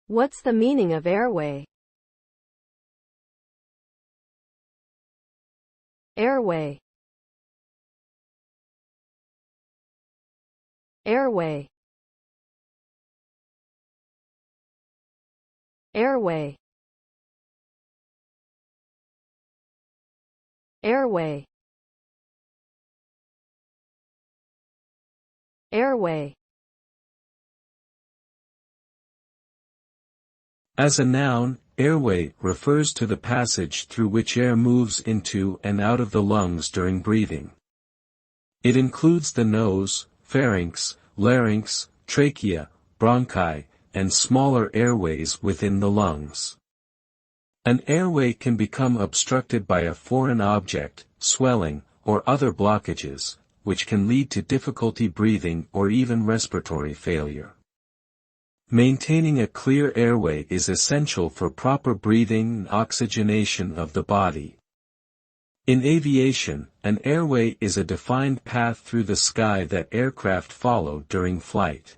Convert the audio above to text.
What's the meaning of airway? Airway. Airway. Airway. Airway. Airway. As a noun, airway refers to the passage through which air moves into and out of the lungs during breathing. It includes the nose, pharynx, larynx, trachea, bronchi, and smaller airways within the lungs. An airway can become obstructed by a foreign object, swelling, or other blockages, which can lead to difficulty breathing or even respiratory failure. Maintaining a clear airway is essential for proper breathing and oxygenation of the body. In aviation, an airway is a defined path through the sky that aircraft follow during flight.